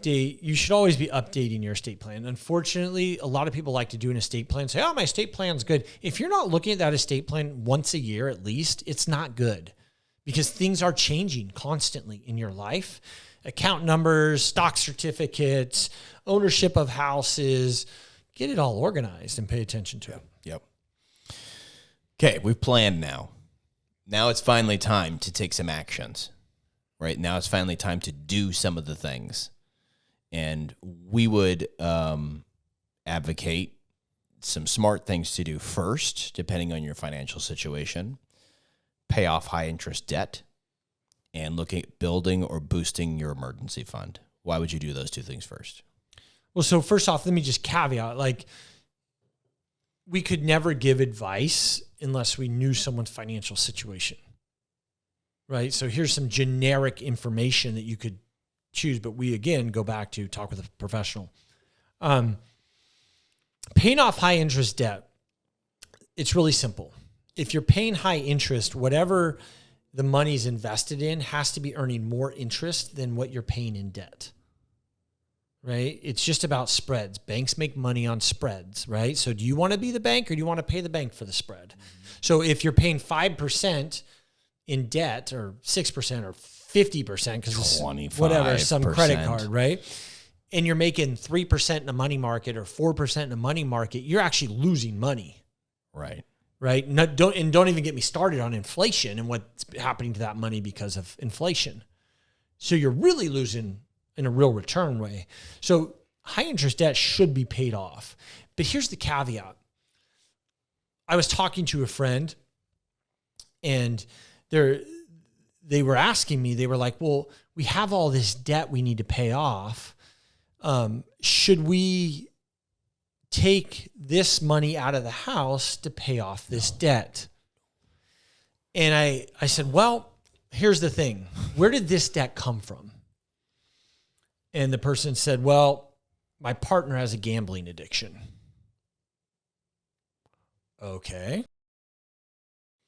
You should always be updating your estate plan. Unfortunately, a lot of people like to do an estate plan, say, oh, my estate plan's good. If you're not looking at that estate plan once a year at least, it's not good because things are changing constantly in your life. Account numbers, stock certificates, ownership of houses. Get it all organized and pay attention to it. Yep. Okay, we've planned now. Now it's finally time to take some actions, right? Now it's finally time to do some of the things. And we would advocate some smart things to do first, depending on your financial situation. Pay off high-interest debt and look at building or boosting your emergency fund. Why would you do those two things first? Well, so first off, let me just caveat, like we could never give advice unless we knew someone's financial situation, right? So here's some generic information that you could choose, but we, again, go back to talk with a professional. Paying off high interest debt, it's really simple. If you're paying high interest, whatever the money's invested in has to be earning more interest than what you're paying in debt. Right? It's just about spreads. Banks make money on spreads, right? So do you want to be the bank or do you want to pay the bank for the spread? Mm-hmm. So if you're paying 5% in debt or 6% or 50%, because it's whatever, some credit card, right? And you're making 3% in a money market or 4% in a money market, you're actually losing money. Right. Right? Don't even get me started on inflation and what's happening to that money because of inflation. So you're really losing in a real return way. So high interest debt should be paid off. But here's the caveat. I was talking to a friend and they were asking me, they were like, well, we have all this debt we need to pay off. Should we take this money out of the house to pay off this debt? And I said, well, here's the thing. Where did this debt come from? And the person said, well, my partner has a gambling addiction. Okay.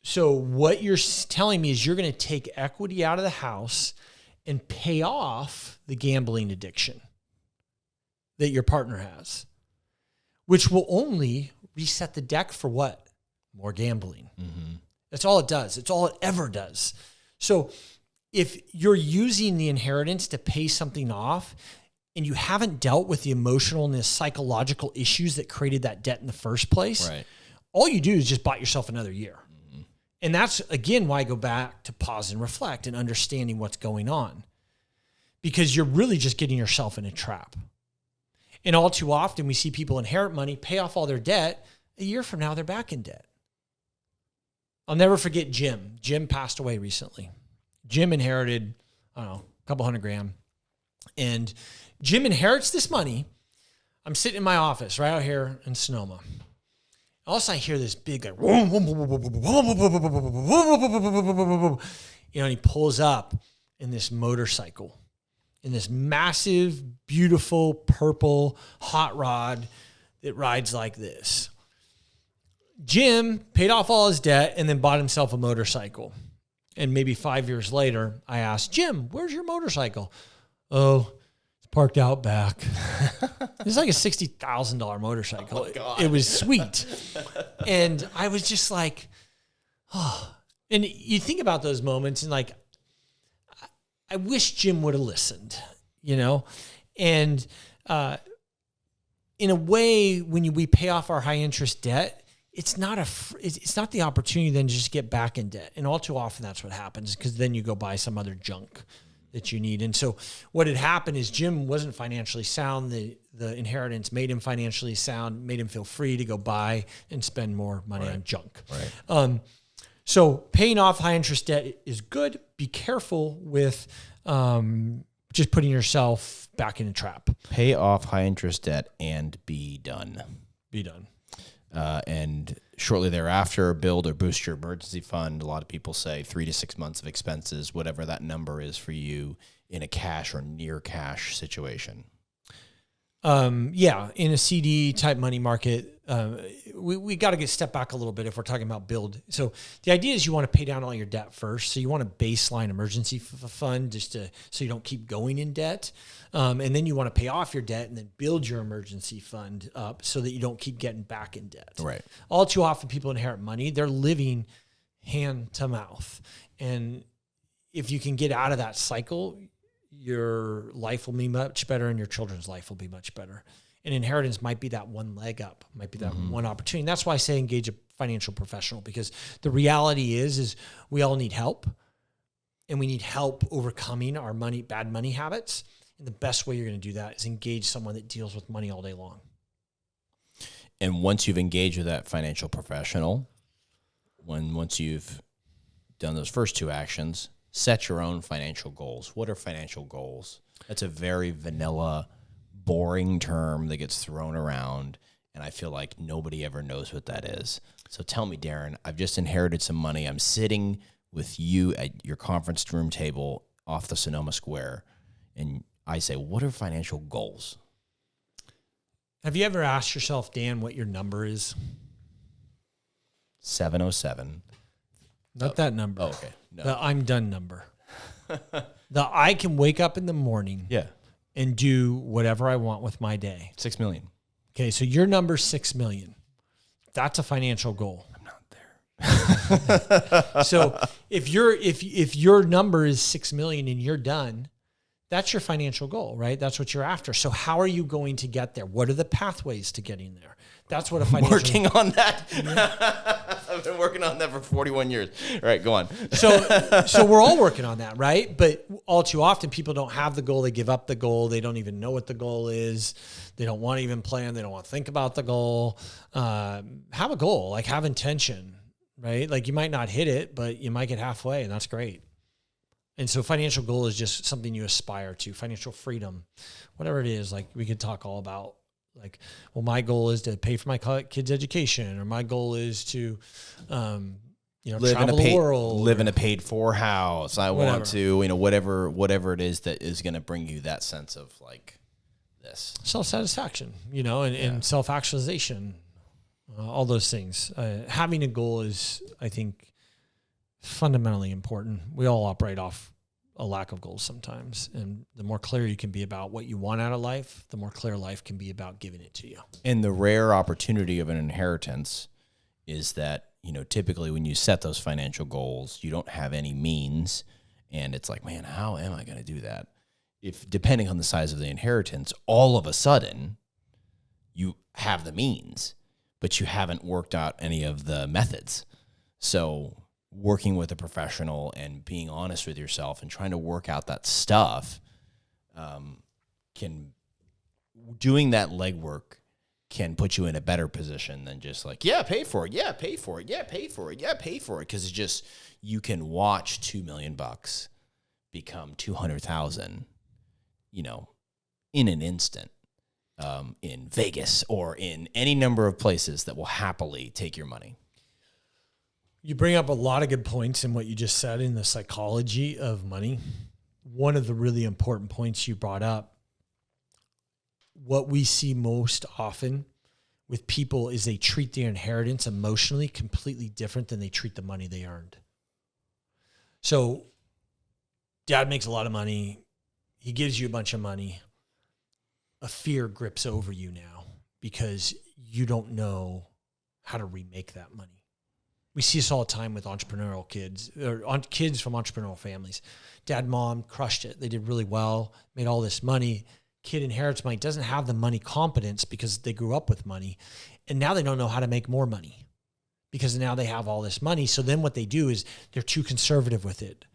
So what you're telling me is you're going to take equity out of the house and pay off the gambling addiction that your partner has, which will only reset the deck for what? More gambling. Mm-hmm. That's all it does. It's all it ever does. So if you're using the inheritance to pay something off and you haven't dealt with the emotional and the psychological issues that created that debt in the first place, right, all you do is just buy yourself another year. Mm-hmm. And that's, again, why I go back to pause and reflect and understanding what's going on. Because you're really just getting yourself in a trap. And all too often we see people inherit money, pay off all their debt. A year from now, they're back in debt. I'll never forget Jim. Jim passed away recently. Jim inherited, I don't know, a couple $100,000. And Jim inherits this money. I'm sitting in my office right out here in Sonoma. All of a sudden I hear this big, like, and he pulls up in this motorcycle, in this massive, beautiful, purple hot rod that rides like this. Jim paid off all his debt and then bought himself a motorcycle. And maybe 5 years later, I asked, Jim, where's your motorcycle? Oh, it's parked out back. It's like a $60,000 motorcycle. Oh, God. It was sweet. And I was just like, oh. And you think about those moments and like, I wish Jim would have listened, And in a way, when we pay off our high interest debt, it's not the opportunity then to just get back in debt. And all too often that's what happens, because then you go buy some other junk that you need. And so what had happened is Jim wasn't financially sound. The inheritance made him financially sound, made him feel free to go buy and spend more money on junk. Right. So paying off high interest debt is good. Be careful with just putting yourself back in a trap. Pay off high interest debt and be done. Be done. And shortly thereafter, build or boost your emergency fund. A lot of people say 3 to 6 months of expenses, whatever that number is for you in a cash or near cash situation. In a CD type money market, we got to step back a little bit if we're talking about build. So the idea is you want to pay down all your debt first. So you want a baseline emergency fund so you don't keep going in debt. And then you want to pay off your debt and then build your emergency fund up so that you don't keep getting back in debt. Right. All too often people inherit money. They're living hand to mouth. And if you can get out of that cycle, your life will be much better and your children's life will be much better. And inheritance might be that one leg up, might be that one opportunity. And that's why I say engage a financial professional, because the reality is we all need help, and we need help overcoming our bad money habits. And the best way you're going to do that is engage someone that deals with money all day long. And once you've engaged with that financial professional, once you've done those first two actions, set your own financial goals. What are financial goals? That's a very vanilla, boring term that gets thrown around, and I feel like nobody ever knows what that is. So tell me, Daren, I've just inherited some money. I'm sitting with you at your conference room table off the Sonoma Square, and I say, what are financial goals? Have you ever asked yourself, Dan, what your number is? 707. Not that number. Oh, okay. No. The I'm done number. The I can wake up in the morning and do whatever I want with my day. 6 million. Okay, so your number's 6 million. That's a financial goal. I'm not there. So if your number is 6 million and you're done, that's your financial goal, right? That's what you're after. So how are you going to get there? What are the pathways to getting there? That's what a financial... Working on that. I've been working on that for 41 years. All right, go on. So we're all working on that, right? But all too often, people don't have the goal. They give up the goal. They don't even know what the goal is. They don't want to even plan. They don't want to think about the goal. Have a goal, like have intention, right? Like you might not hit it, but you might get halfway, and that's great. And so financial goal is just something you aspire to, financial freedom, whatever it is. Like we could talk all about, like, well, my goal is to pay for my kids' education, or my goal is to, travel the world, live in a paid for house. I want to, whatever it is that is going to bring you that sense of like this self-satisfaction, and self-actualization, all those things. Having a goal is, I think, fundamentally important. We all operate off a lack of goals sometimes. And the more clear you can be about what you want out of life, the more clear life can be about giving it to you. And the rare opportunity of an inheritance is that, typically when you set those financial goals, you don't have any means. And it's like, man, how am I going to do that? If depending on the size of the inheritance, all of a sudden you have the means, but you haven't worked out any of the methods. So working with a professional and being honest with yourself and trying to work out that stuff, doing that legwork can put you in a better position than just like, pay for it. Yeah, pay for it. Yeah, pay for it. Yeah, pay for it. Cause it's just, you can watch $2 million become 200,000, in an instant. in Vegas or in any number of places that will happily take your money. You bring up a lot of good points in what you just said in the psychology of money. One of the really important points you brought up, what we see most often with people is they treat their inheritance emotionally completely different than they treat the money they earned. So dad makes a lot of money. He gives you a bunch of money. A fear grips over you now because you don't know how to remake that money. We see this all the time with entrepreneurial kids or kids from entrepreneurial families. Dad, mom crushed it. They did really well, made all this money. Kid inherits money, doesn't have the money competence because they grew up with money. And now they don't know how to make more money because now they have all this money. So then what they do is they're too conservative with it.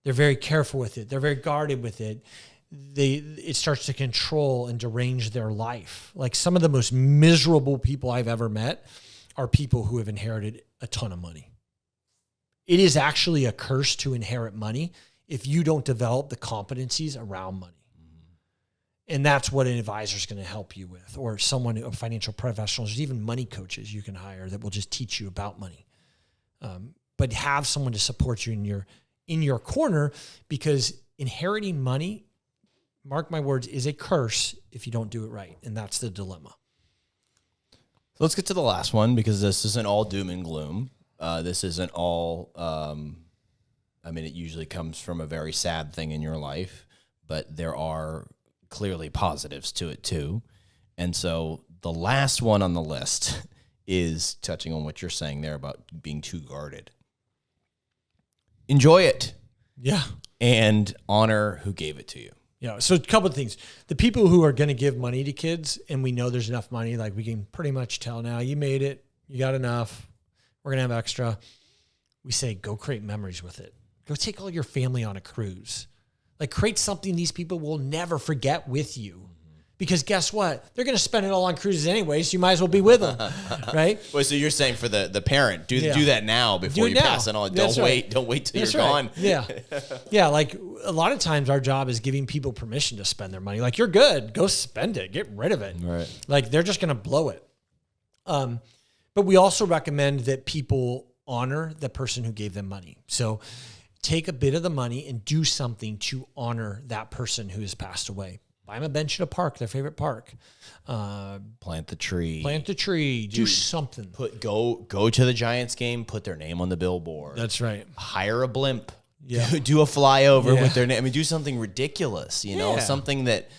They're very careful with it. They're very guarded with it. It starts to control and derange their life. Like some of the most miserable people I've ever met are people who have inherited a ton of money. It is actually a curse to inherit money if you don't develop the competencies around money. And that's what an advisor is going to help you with, or someone, a financial professional. There's even money coaches you can hire that will just teach you about money. But have someone to support you in your corner, because inheriting money, mark my words, is a curse if you don't do it right. And that's the dilemma. So let's get to the last one, because this isn't all doom and gloom. This isn't all, it usually comes from a very sad thing in your life, but there are clearly positives to it too. And so the last one on the list is touching on what you're saying there about being too guarded. Enjoy it. Yeah. And honor who gave it to you. Yeah. So a couple of things. The people who are going to give money to kids, and we know there's enough money, like we can pretty much tell now, you made it, you got enough, we're going to have extra. We say, go create memories with it. Go take all your family on a cruise. Like create something these people will never forget with you. Because guess what? They're going to spend it all on cruises anyway, so you might as well be with them, right? Well, so you're saying for the parent, do that now before you pass it on. Don't wait till you're gone. Yeah. Yeah, like a lot of times our job is giving people permission to spend their money. Like, you're good. Go spend it. Get rid of it. Right. Like, they're just going to blow it. But we also recommend that people honor the person who gave them money. So take a bit of the money and do something to honor that person who has passed away. Buy them a bench at a park, their favorite park. Plant the tree. Do something. Go to the Giants game. Put their name on the billboard. That's right. Hire a blimp. Yeah. Do a flyover with their name. Do something ridiculous. Yeah. Something that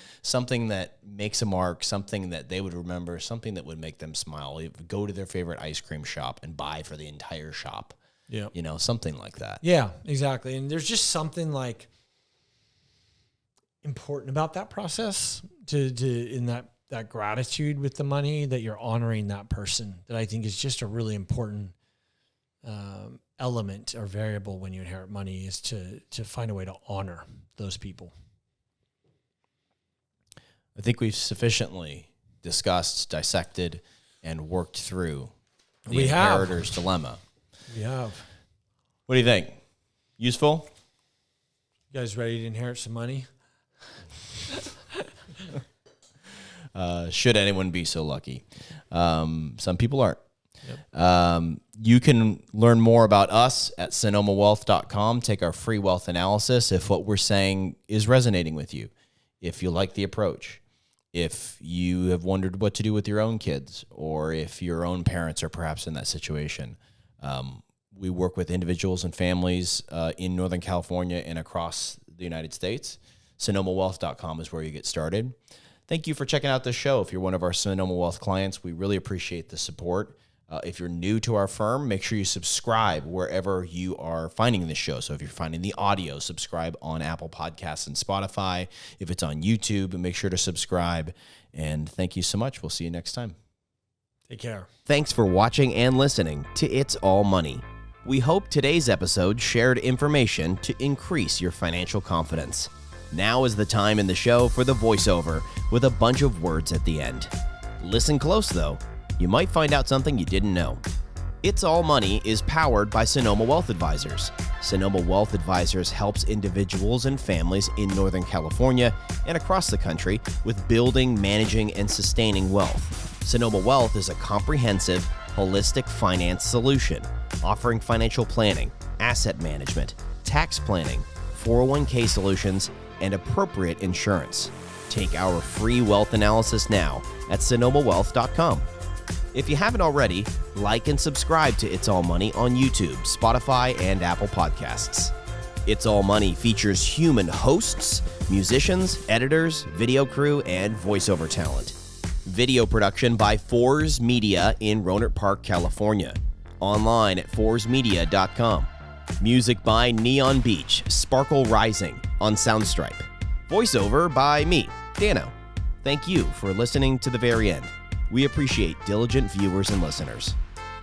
makes a mark. Something that they would remember. Something that would make them smile. Go to their favorite ice cream shop and buy for the entire shop. Yeah. Something like that. Yeah, exactly. And there's just something like important about that process to in that gratitude with the money, that you're honoring that person, that I think is just a really important element or variable when you inherit money, is to find a way to honor those people. I think we've sufficiently discussed, dissected, and worked through the inheritor's dilemma. We have. What do you think? Useful? You guys ready to inherit some money? Should anyone be so lucky? Some people aren't. Yep. You can learn more about us at sonomawealth.com. Take our free wealth analysis if what we're saying is resonating with you, if you like the approach, if you have wondered what to do with your own kids, or if your own parents are perhaps in that situation. We work with individuals and families in Northern California and across the United States. SonomaWealth.com is where you get started. Thank you for checking out this show. If you're one of our Sonoma Wealth clients, we really appreciate the support. If you're new to our firm, make sure you subscribe wherever you are finding this show. So if you're finding the audio, subscribe on Apple Podcasts and Spotify. If it's on YouTube, make sure to subscribe. And thank you so much. We'll see you next time. Take care. Thanks for watching and listening to It's All Money. We hope today's episode shared information to increase your financial confidence. Now is the time in the show for the voiceover with a bunch of words at the end. Listen close, though. You might find out something you didn't know. It's All Money is powered by Sonoma Wealth Advisors. Sonoma Wealth Advisors helps individuals and families in Northern California and across the country with building, managing, and sustaining wealth. Sonoma Wealth is a comprehensive, holistic finance solution, offering financial planning, asset management, tax planning, 401k solutions, and appropriate insurance. Take our free wealth analysis now at sonomawealth.com. If you haven't already, like and subscribe to It's All Money on YouTube, Spotify, and Apple Podcasts. It's All Money features human hosts, musicians, editors, video crew, and voiceover talent. Video production by Fours Media in Rohnert Park, California. Online at foursmedia.com. Music by Neon Beach, Sparkle Rising on Soundstripe. Voiceover by me, Dano. Thank you for listening to the very end. We appreciate diligent viewers and listeners.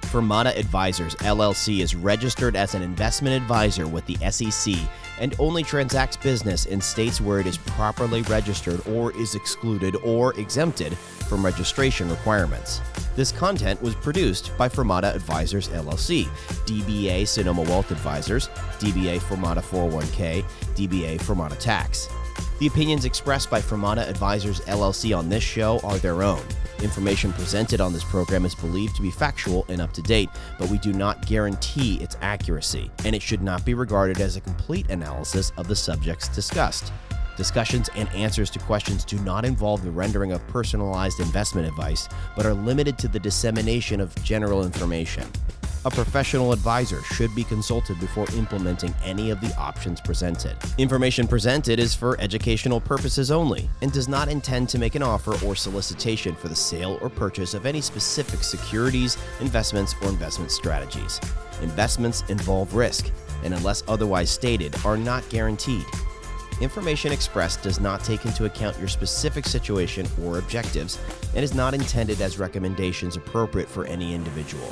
Fermata Advisors, LLC is registered as an investment advisor with the SEC and only transacts business in states where it is properly registered or is excluded or exempted from registration requirements. This content was produced by Fermata Advisors, LLC, DBA Sonoma Wealth Advisors, DBA Fermata 401k, DBA Fermata Tax. The opinions expressed by Fermata Advisors, LLC on this show are their own. Information presented on this program is believed to be factual and up to date, but we do not guarantee its accuracy, and it should not be regarded as a complete analysis of the subjects discussed. Discussions and answers to questions do not involve the rendering of personalized investment advice, but are limited to the dissemination of general information. A professional advisor should be consulted before implementing any of the options presented. Information presented is for educational purposes only and does not intend to make an offer or solicitation for the sale or purchase of any specific securities, investments, or investment strategies. Investments involve risk and, unless otherwise stated, are not guaranteed. Information expressed does not take into account your specific situation or objectives and is not intended as recommendations appropriate for any individual.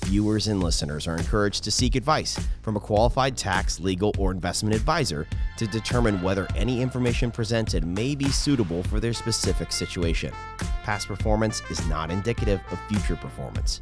Viewers and listeners are encouraged to seek advice from a qualified tax, legal, or investment advisor to determine whether any information presented may be suitable for their specific situation. Past performance is not indicative of future performance.